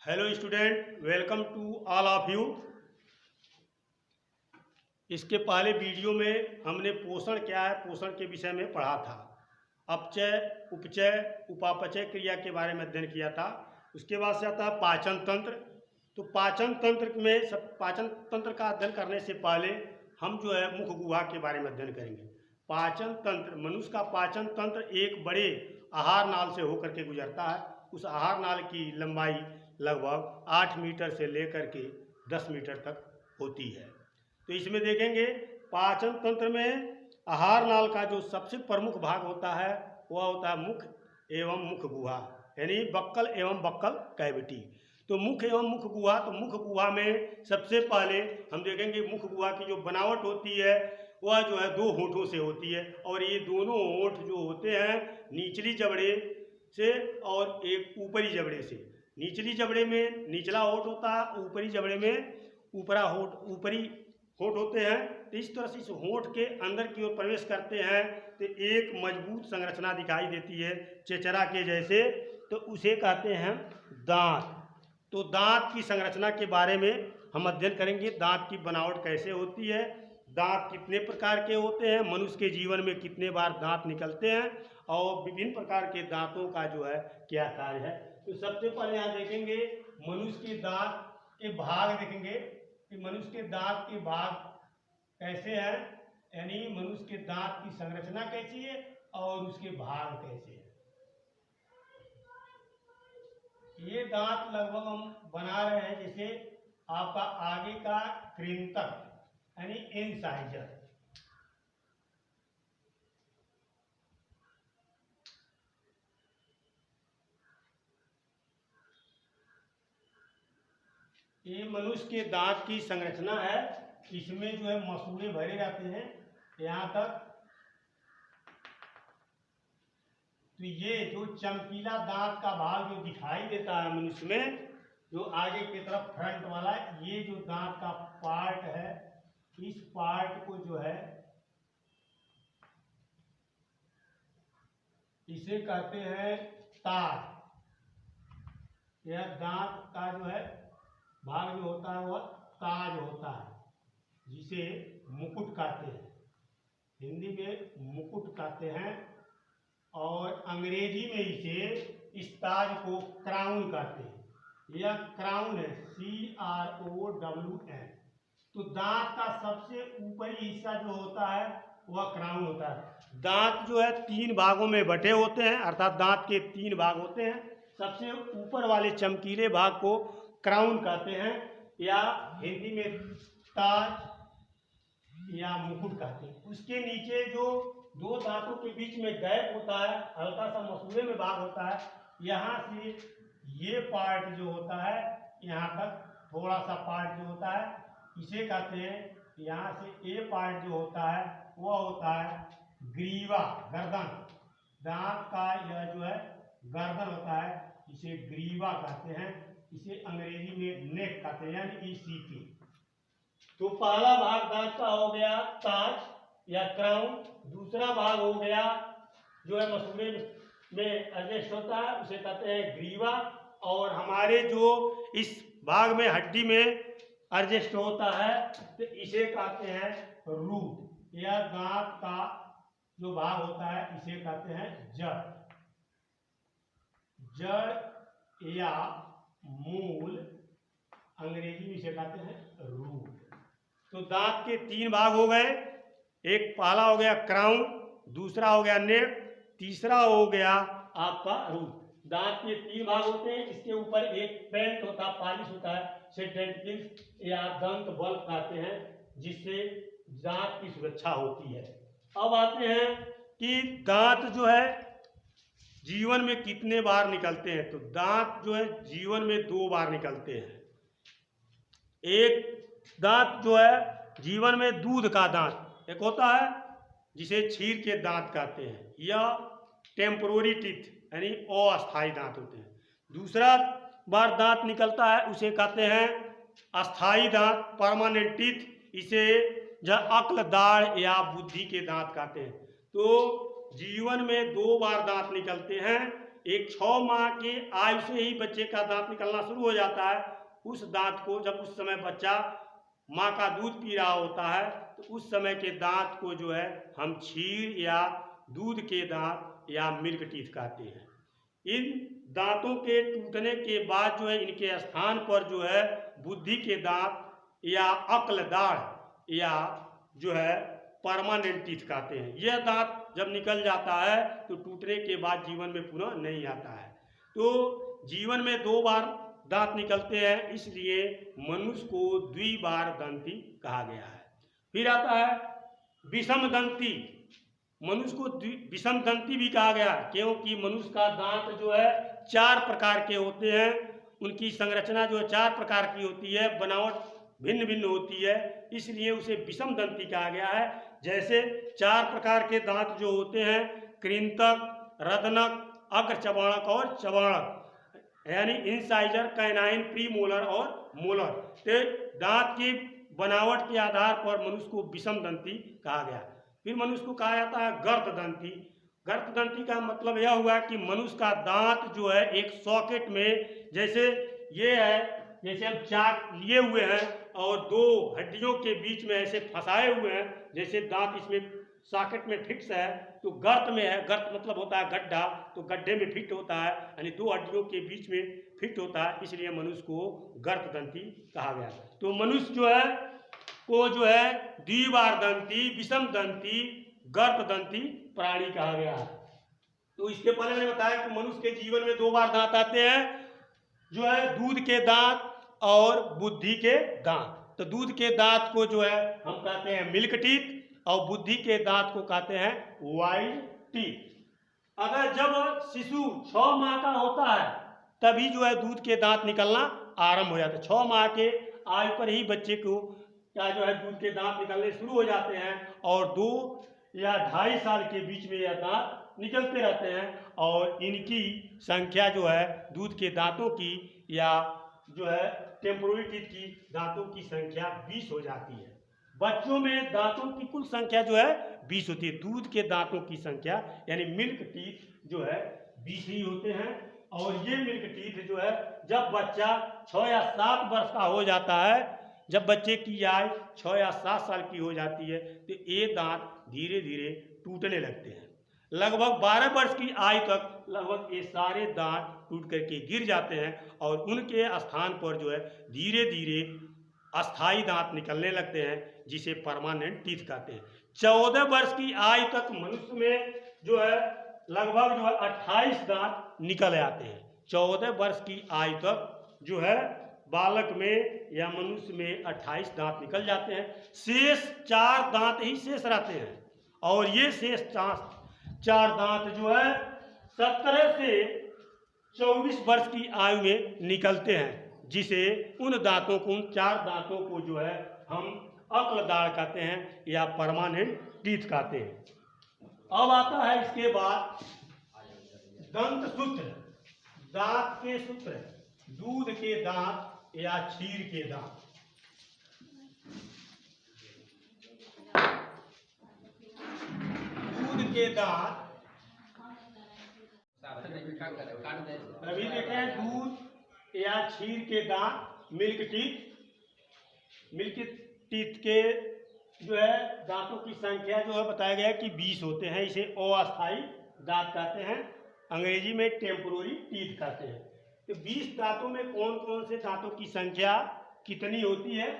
Hello student, welcome to all of you. इसके पहले video में हमने पोषण क्या है, पोषण के विषय में पढ़ा था। अपचय, उपचय, उपापचय क्रिया के बारे में अध्ययन किया था। उसके बाद से आता है पाचन तंत्र। तो पाचन तंत्र में पाचन तंत्र का अध्ययन करने से पहले हम जो है मुख गुहा के बारे में अध्ययन करेंगे। पाचन तंत्र, मनुष्य का पाचन तंत्र एक बड़े आहार नाल से होकर के गुजरता है। उस आहार नाल की लंबाई लगभग 8 मीटर से लेकर के 10 मीटर तक होती है। तो इसमें देखेंगे पाचन तंत्र में आहार नाल का जो सबसे प्रमुख भाग होता है वह होता है मुख एवं मुख गुहा, यानी बक्कल एवं बक्कल कैविटी। तो मुख एवं मुख गुहा, तो मुख गुहा में सबसे पहले हम देखेंगे मुख गुहा की जो बनावट होती है वह जो है 2 होठों से होती है, और ये दोनों होठ जो होते हैं निचली जबड़े से और एक ऊपरी जबड़े से। निचली जबड़े में निचला होठ होता है, ऊपरी जबड़े में ऊपरी होठ होते हैं। तो इस तरह से इस होठ के अंदर की ओर प्रवेश करते हैं तो एक मजबूत संरचना दिखाई देती है चेचरा के जैसे, तो उसे कहते हैं दांत। तो दांत की संरचना के बारे में हम अध्ययन करेंगे। दांत की बनावट कैसे होती है, दांत कितने प्रकार के होते हैं, मनुष्य के जीवन में कितने बार दांत निकलते हैं, और विभिन्न प्रकार के दांतों का जो है क्या कार्य है। तो सबसे पहले यहाँ देखेंगे मनुष्य के दांत के भाग देखेंगे कि मनुष्य के दांत के भाग कैसे हैं, यानी मनुष्य के दांत की संरचना कैसी है और उसके भाग कैसे हैं। ये दांत लगभग हम बना रहे हैं जैसे आपका आगे का कृंतक यानी इंसाइजर। ये मनुष्य के दांत की संरचना है। इसमें जो है मसूड़े भरे रहते हैं यहाँ तक। तो ये जो चमकीला दांत का भाग जो दिखाई देता है मनुष्य में, जो आगे की तरफ फ्रंट वाला, ये जो दांत का पार्ट है, इस पार्ट को जो है इसे कहते हैं ताज। यह दांत का जो है भाग जो होता है वह ताज होता है, जिसे मुकुट कहते हैं, हिंदी में मुकुट कहते हैं, और अंग्रेजी में इसे इस ताज को क्राउन कहते हैं। यह क्राउन है, CROWN। तो दांत का सबसे ऊपरी हिस्सा जो होता है वह क्राउन होता है। दांत जो है 3 भागों में बटे होते हैं, अर्थात दांत के 3 भाग होते हैं। सबसे ऊपर वाले चमकीले भाग को क्राउन कहते हैं, या हिंदी में ताज या मुकुट कहते हैं। उसके नीचे जो 2 दांतों के बीच में गैप होता है, हल्का सा मसूड़े में भाग होता है, यहाँ से ये पार्ट जो होता है यहाँ तक थोड़ा सा पार्ट जो होता है इसे कहते हैं, यहाँ से ये पार्ट जो होता है वह होता है ग्रीवा, गर्दन। दांत का यह जो है गर्दन होता है, इसे ग्रीवा कहते हैं। इसे अंग्रेजी में नेक कहते हैं, यानी ECK। तो पहला भाग दांत का हो गया ताज या क्राउन। दूसरा भाग हो गया जो है मसूड़े में एडजस्ट होता है, उसे कहते हैं ग्रीवा। और हमारे जो इस भाग में हड्डी में एडजस्ट होता है तो इसे कहते हैं रूट। या दांत का जो भाग होता है इसे कहते हैं जड़। जड़ या मूल, अंग्रेजी में इसे कहते हैं रूट। तो दांत के 3 भाग हो गए। एक पहला हो गया क्राउन, दूसरा हो गया नेक, तीसरा हो गया आपका रूट। दांत के 3 भाग होते हैं। इसके ऊपर एक पेंट होता है, पॉलिश होता है, से डेंटिल्स या दंत बल्ब कहते हैं, जिससे दांत की सुरक्षा होती है। अब आते हैं कि दांत जो है जीवन में कितने बार निकलते हैं। तो दांत जो है जीवन में 2 बार निकलते हैं। एक दांत जो है जीवन में दूध का दांत एक होता है, जिसे छीर के दांत कहते हैं, या टेम्पोररी टीथ यानी अस्थायी दांत होते हैं। दूसरा बार दांत निकलता है उसे कहते हैं अस्थायी दांत, परमानेंट टीथ। इसे अक्ल, दाढ़ या बुद्धि के दांत कहते हैं। तो जीवन में 2 बार दांत निकलते हैं। एक 6 माह के आयु से ही बच्चे का दांत निकलना शुरू हो जाता है। उस दांत को जब उस समय बच्चा माँ का दूध पी रहा होता है तो उस समय के दांत को जो है हम क्षीर या दूध के दांत या मिल्क टीथ कहते हैं। इन दांतों के टूटने के बाद जो है इनके स्थान पर जो है बुद्धि के दांत या अक्ल दाढ़ या जो है परमानेंट टीथ कहते हैं। यह दांत जब निकल जाता है तो टूटने के बाद जीवन में पुनः नहीं आता है। तो जीवन में 2 बार दांत निकलते हैं, इसलिए मनुष्य को द्विबार दंती कहा गया है। फिर आता है विषम दंती। मनुष्य को विषम दंती भी कहा गया है, क्योंकि मनुष्य का दांत जो है 4 प्रकार के होते हैं। उनकी संरचना जो है 4 प्रकार की होती है, बनावट भिन्न भिन्न होती है, इसलिए उसे विषम दंती कहा गया है। जैसे 4 प्रकार के दांत जो होते हैं, कृंतक, रदनक, अग्र चबाणक और चबाणक, यानी इंसाइजर, कैनाइन, प्रीमोलर और मोलर। तो दांत की बनावट के आधार पर मनुष्य को विषम दंती कहा गया। फिर मनुष्य को कहा जाता है गर्त दंती। गर्त दंती का मतलब यह हुआ कि मनुष्य का दांत जो है एक सॉकेट में, जैसे ये है, जैसे हम चाक लिए हुए हैं और 2 हड्डियों के बीच में ऐसे फंसाए हुए हैं, जैसे दांत इसमें सॉकेट में फिक्स है तो गर्त में है। गर्त मतलब होता है गड्ढा, तो गड्ढे में फिट होता है, यानी 2 हड्डियों के बीच में फिट होता है, इसलिए मनुष्य को गर्त दंती कहा गया। तो मनुष्य जो है को जो है द्विबार दंती, विषम दंती, गर्त दंती प्राणी कहा गया है। तो इसके पहले मैंने बताया कि मनुष्य के जीवन में 2 बार दांत आते हैं, जो है दूध के दांत और बुद्धि के दांत। तो दूध के दांत को जो है हम कहते हैं मिल्क टीथ और बुद्धि के दांत को कहते हैं वाइल्ड टीथ। अगर जब शिशु 6 माह का होता है तभी जो है दूध के दांत निकलना आरंभ हो जाता है। 6 माह के आयु पर ही बच्चे को क्या जो है दूध के दांत निकलने शुरू हो जाते हैं और 2 या 2.5 साल के बीच में यह दांत निकलते रहते हैं और इनकी संख्या जो है दूध के दांतों की या जो है टेम्पोररी टीथ की दांतों की संख्या 20 हो जाती है। बच्चों में दांतों की कुल संख्या जो है 20 होती है। दूध के दांतों की संख्या यानी मिल्क टीथ जो है 20 ही होते हैं। और ये मिल्क टीथ जो है जब बच्चा 6 या 7 वर्ष का हो जाता है, जब बच्चे की आयु 6 या 7 साल की हो जाती है तो ये दांत धीरे धीरे टूटने लगते हैं। लगभग 12 वर्ष की आयु तक लगभग ये सारे दांत टूट करके गिर जाते हैं और उनके स्थान पर जो है धीरे धीरे अस्थाई दांत निकलने लगते हैं, जिसे परमानेंट टीथ कहते हैं। 14 वर्ष की आयु तक मनुष्य में जो है लगभग जो है 28 दांत निकल आते हैं। 14 वर्ष की आयु तक जो है बालक में या मनुष्य में 28 दांत निकल जाते हैं। शेष 4 दांत ही शेष रहते हैं और ये शेष 4 दांत जो है 17 से 24 वर्ष की आयु में निकलते हैं, जिसे उन दांतों को, उन 4 दांतों को जो है हम अक्ल दाढ़ कहते हैं या परमानेंट टीथ कहते हैं। अब आता है इसके बाद दंत सूत्र, दांत के सूत्र, दूध के दांत या क्षीर के दांत। दूध के दांत अभी देखे हैं, दूध या क्षीर के दांत, मिल्क टीथ। मिल्क टीथ के जो है दांतों की संख्या जो है बताया गया है कि 20 होते हैं। इसे अस्थाई दांत कहते हैं, अंग्रेजी में टेम्पोररी टीथ कहते हैं। तो 20 दांतों में कौन कौन से दांतों की संख्या कितनी होती है?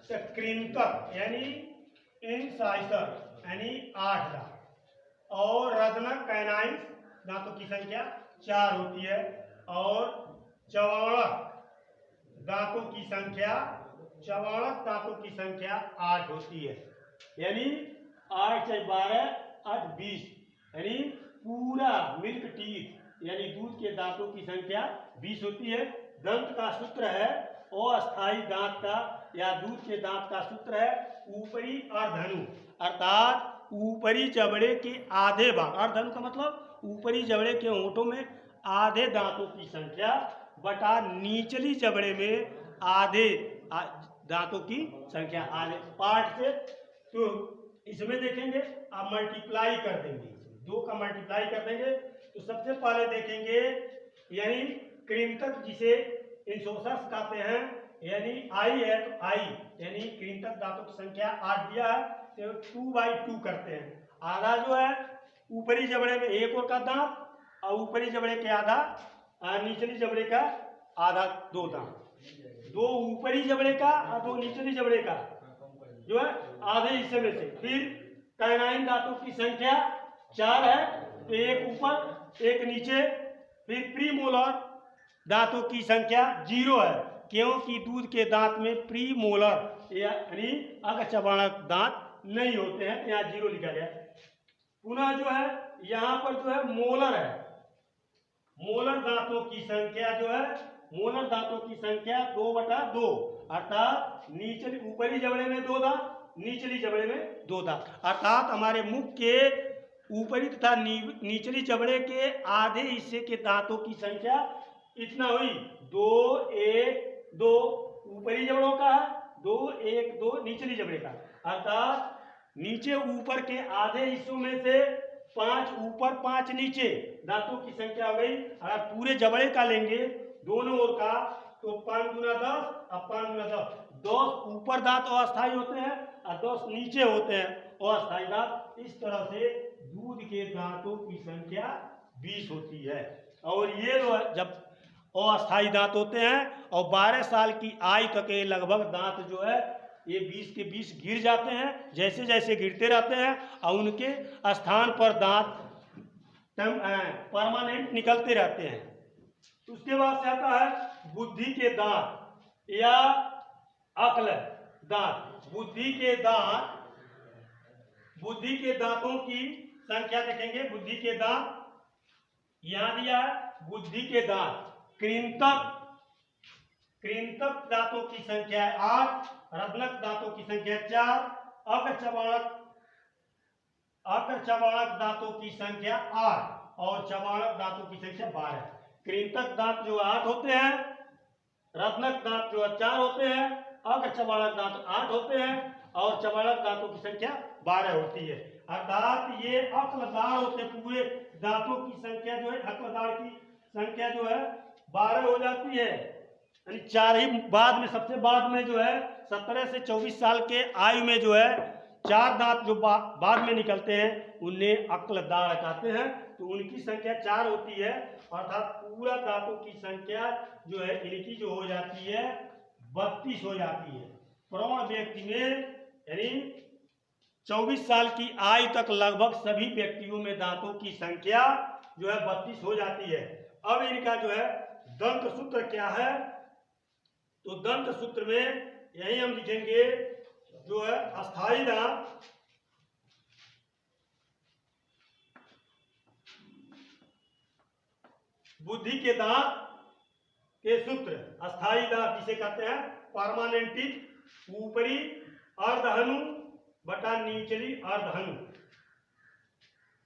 तो कृंतक यानी इंसाइजर यानी 8 दांत और रदनक कैनाइन दांतों की संख्या 4 होती है और चबाणक दांतों की संख्या 8 होती है। यानी 8 से 12 8 20 यानी पूरा मिल्क टीथ यानी दूध के दांतों की संख्या 20 होती है। दंत का सूत्र है अस्थाई दांत का या दूध के दांत का सूत्र है ऊपरी अर्धधनु, अर्थात ऊपरी जबड़े के आधे भाग। अर्धधनु का मतलब ऊपरी जबड़े के होंठों में आधे दांतों की संख्या बटा नीचली जबड़े में आधे दांतों की संख्या, आधे पार्ट से। तो इसमें देखेंगे आप मल्टीप्लाई कर देंगे, 2 का मल्टीप्लाई कर देंगे तो सबसे पहले देखेंगे यानी कृंतक जिसे इंसोसर्स कहते हैं, यानी आई है तो आई यानी कृंतक दांतों की संख्या 8 दिया है तो 2/2 करते हैं। आधा जो है ऊपरी जबड़े में एक और का दांत और ऊपरी जबड़े के आधा निचली जबड़े का आधा, 2 दांत, 2 ऊपरी जबड़े का और 2 निचली जबड़े का जो है आधे हिस्से में से। फिर कैनाइन दांतों की संख्या 4 है तो एक ऊपर एक नीचे। फिर प्रीमोलर दांतों की संख्या 0 है क्योंकि दूध के दांत में प्रीमोलर यानी अग्रचबाणक दांत नहीं होते हैं, यहाँ 0 लिखा गया। पुनः जो है यहाँ पर जो है मोलर है, मोलर दांतों की संख्या जो है मोलर दांतों की संख्या 2/2 अर्थात नीचली ऊपरी जबड़े में 2 दांत, निचली जबड़े में 2 दांत, अर्थात हमारे मुख के ऊपरी तथा निचली जबड़े के आधे हिस्से के दांतों की संख्या इतना हुई 2 1 2 ऊपरी जबड़ों का है, 2 1 2 निचली जबड़े का, अर्थात नीचे ऊपर के आधे हिस्सों में से 5 ऊपर 5 नीचे दांतों की संख्या हो गई। अगर पूरे जबड़े का लेंगे दोनों ओर का तो 5 गुना 10 और 5 गुना 10, 10 ऊपर दांत अस्थायी होते हैं और 10 नीचे होते हैं अस्थायी दांत। इस तरह से दूध के दांतों की संख्या 20 होती है। और ये जब अस्थायी दांत होते हैं और 12 साल की आयु तक के लगभग दांत जो है ये 20 के 20 गिर जाते हैं, जैसे जैसे गिरते रहते हैं और उनके स्थान पर दांत परमानेंट निकलते रहते हैं। उसके बाद से आता है बुद्धि के दांत या अक्ल दांत। बुद्धि के दांतों की संख्या देखेंगे। बुद्धि के दांत यहाँ दिया है, बुद्धि के दांत कृंतक दांतों की संख्या 8, रत्नक दांतों की संख्या 4, अग्रचबाणक दांतों की संख्या 8 और चबाणक दांतों की संख्या 12। कृंतक दांत जो 8 होते हैं, रत्नक दांत जो 4 होते हैं, अग्रचबाणक दांत 8 होते हैं और चबाणक दांतों की संख्या 12 होती है। अर्थात ये अक्लदाड़ होते पूरे दांतों की संख्या जो है अक्लदाड़ की संख्या जो है 12 हो जाती है। यानी 4 ही बाद में सबसे बाद में जो है 17 से 24 साल के आयु में जो है 4 दांत जो बाद में निकलते हैं उन्हें अक्लदाड़ कहते हैं। तो उनकी संख्या 4 होती है, अर्थात पूरा दांतों की संख्या जो है इनकी जो हो जाती है 32 हो जाती है। प्रौढ़ व्यक्ति में यानी 24 साल की आयु तक लगभग सभी व्यक्तियों में दांतों की संख्या जो है 32 हो जाती है। अब इनका जो है दंत सूत्र क्या है, तो दंत सूत्र में यही हम लिखेंगे जो है अस्थायी दांत, बुद्धि के दांत के सूत्र। अस्थायी दांत जिसे कहते हैं परमानेंटिक, ऊपरी अर्धहनु बटा निचली अर्धहनु।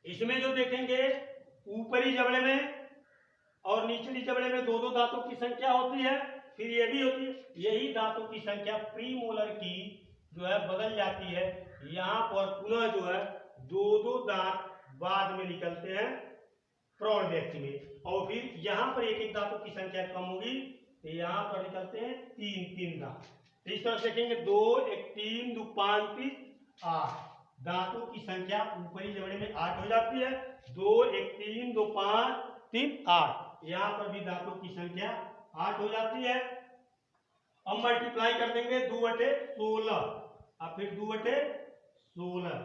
इसमें जो देखेंगे ऊपरी जबड़े में और निचली जबड़े में 2-2 दांतों की संख्या होती है। फिर ये भी होती है, यही दांतों की संख्या प्रीमोलर की जो है बदल जाती है। यहाँ पर पुनः जो है 2-2 दांत बाद में निकलते हैं प्रौढ़ व्यक्ति में, और फिर यहाँ पर एक दांतों की संख्या कम होगी तो यहाँ पर निकलते हैं 3-3 दांत। इस तरह से देखेंगे 2 1 3 2 5 3 8 दांतों की संख्या ऊपरी जबड़े में 8 हो जाती है। 2 1 3 2 5 3 8 यहाँ पर भी दांतों की संख्या 8 हो जाती है। अब मल्टीप्लाई कर देंगे 2/16 और फिर 2/16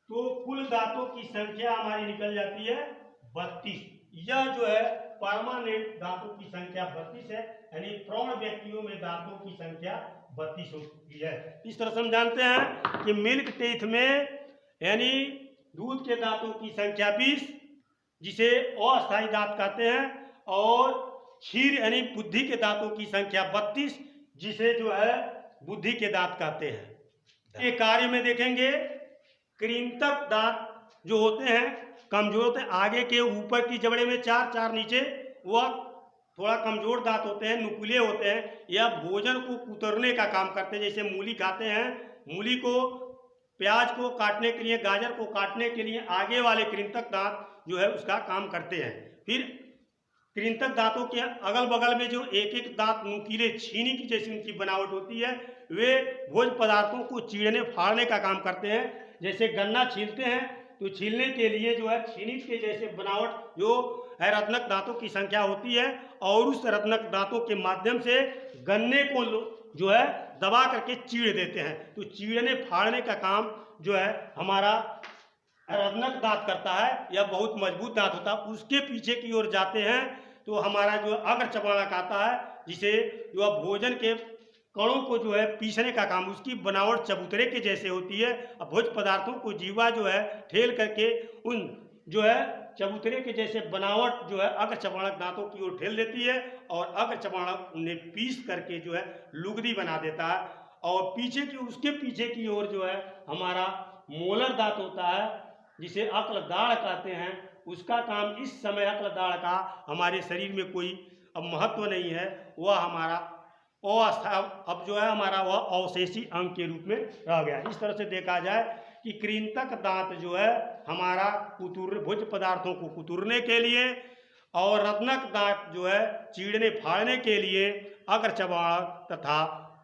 तो कुल दांतों की संख्या हमारी निकल जाती है 32। यह जो है परमानेंट दांतों की संख्या 32 है, यानी प्रौढ़ व्यक्तियों में दांतों की संख्या 32 होती है। इस तरह से हम जानते हैं कि मिल्क टीथ में यानी दूध के दांतों की संख्या 20 जिसे अस्थायी दांत कहते हैं, और क्षीर यानी बुद्धि के दांतों की संख्या 32 जिसे जो है बुद्धि के दांत कहते हैं। ये कार्य में देखेंगे कृंतक दांत जो होते हैं कमजोर होते हैं, आगे के ऊपर की जबड़े में 4 नीचे वह थोड़ा कमजोर दांत होते हैं, नुकीले होते हैं, या भोजन को कुतरने का काम करते हैं। जैसे मूली खाते हैं, मूली को प्याज को काटने के लिए, गाजर को काटने के लिए आगे वाले कृंतक दांत जो है उसका काम करते हैं। फिर कृंतक दांतों के अगल बगल में जो एक एक दांत नुकीले छीनी की जैसी उनकी बनावट होती है, वे भोज्य पदार्थों को चीरने फाड़ने का काम करते हैं। जैसे गन्ना छीलते हैं तो छीलने के लिए जो है छीनी के जैसे बनावट जो है रत्नक दांतों की संख्या होती है, और उस रत्नक दांतों के माध्यम से गन्ने को जो है दबा करके चीड़ देते हैं। तो चीड़ने फाड़ने का काम जो है हमारा रत्नक दांत करता है। यह बहुत मजबूत दांत होता है। उसके पीछे की ओर जाते हैं तो हमारा जो अग्र चबाणक आता है, जिसे जो भोजन के कणों को जो है पीसने का काम, उसकी बनावट चबूतरे के जैसे होती है। अब भोज्य पदार्थों को जीवा जो है ठेल करके उन जो है चबूतरे के जैसे बनावट जो है अग्र चबाणक दांतों की ओर ठेल देती है, और अग्र चबाणक उन्हें पीस करके जो है लुगदी बना देता है। और पीछे की उसके पीछे की ओर जो है हमारा मोलर दांत होता है, जिसे अक्ल दाढ़ कहते हैं। उसका काम इस समय अक्ल दाढ़ का हमारे शरीर में कोई अब महत्व नहीं है, वह हमारा अवस्था अब जो है हमारा वह अवशेषी अंग के रूप में रह गया। इस तरह से देखा जाए कि कृंतक दांत जो है हमारा भोज्य पदार्थों को कुतुरने के लिए, और रत्नक दांत जो है चीड़ने फाड़ने के लिए, अग्र चबाणक तथा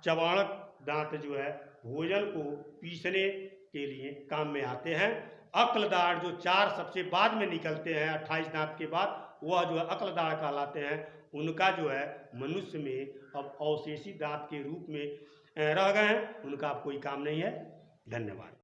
चबाणक दांत जो है भोजन को पीसने के लिए काम में आते हैं। अक्ल दाढ़ जो 4 सबसे बाद में निकलते हैं 28 दांत के बाद, वह जो है अक्ल दाढ़ कहलाते हैं। उनका जो है मनुष्य में अब अवशेषी दांत के रूप में रह गए हैं, उनका अब कोई काम नहीं है। धन्यवाद।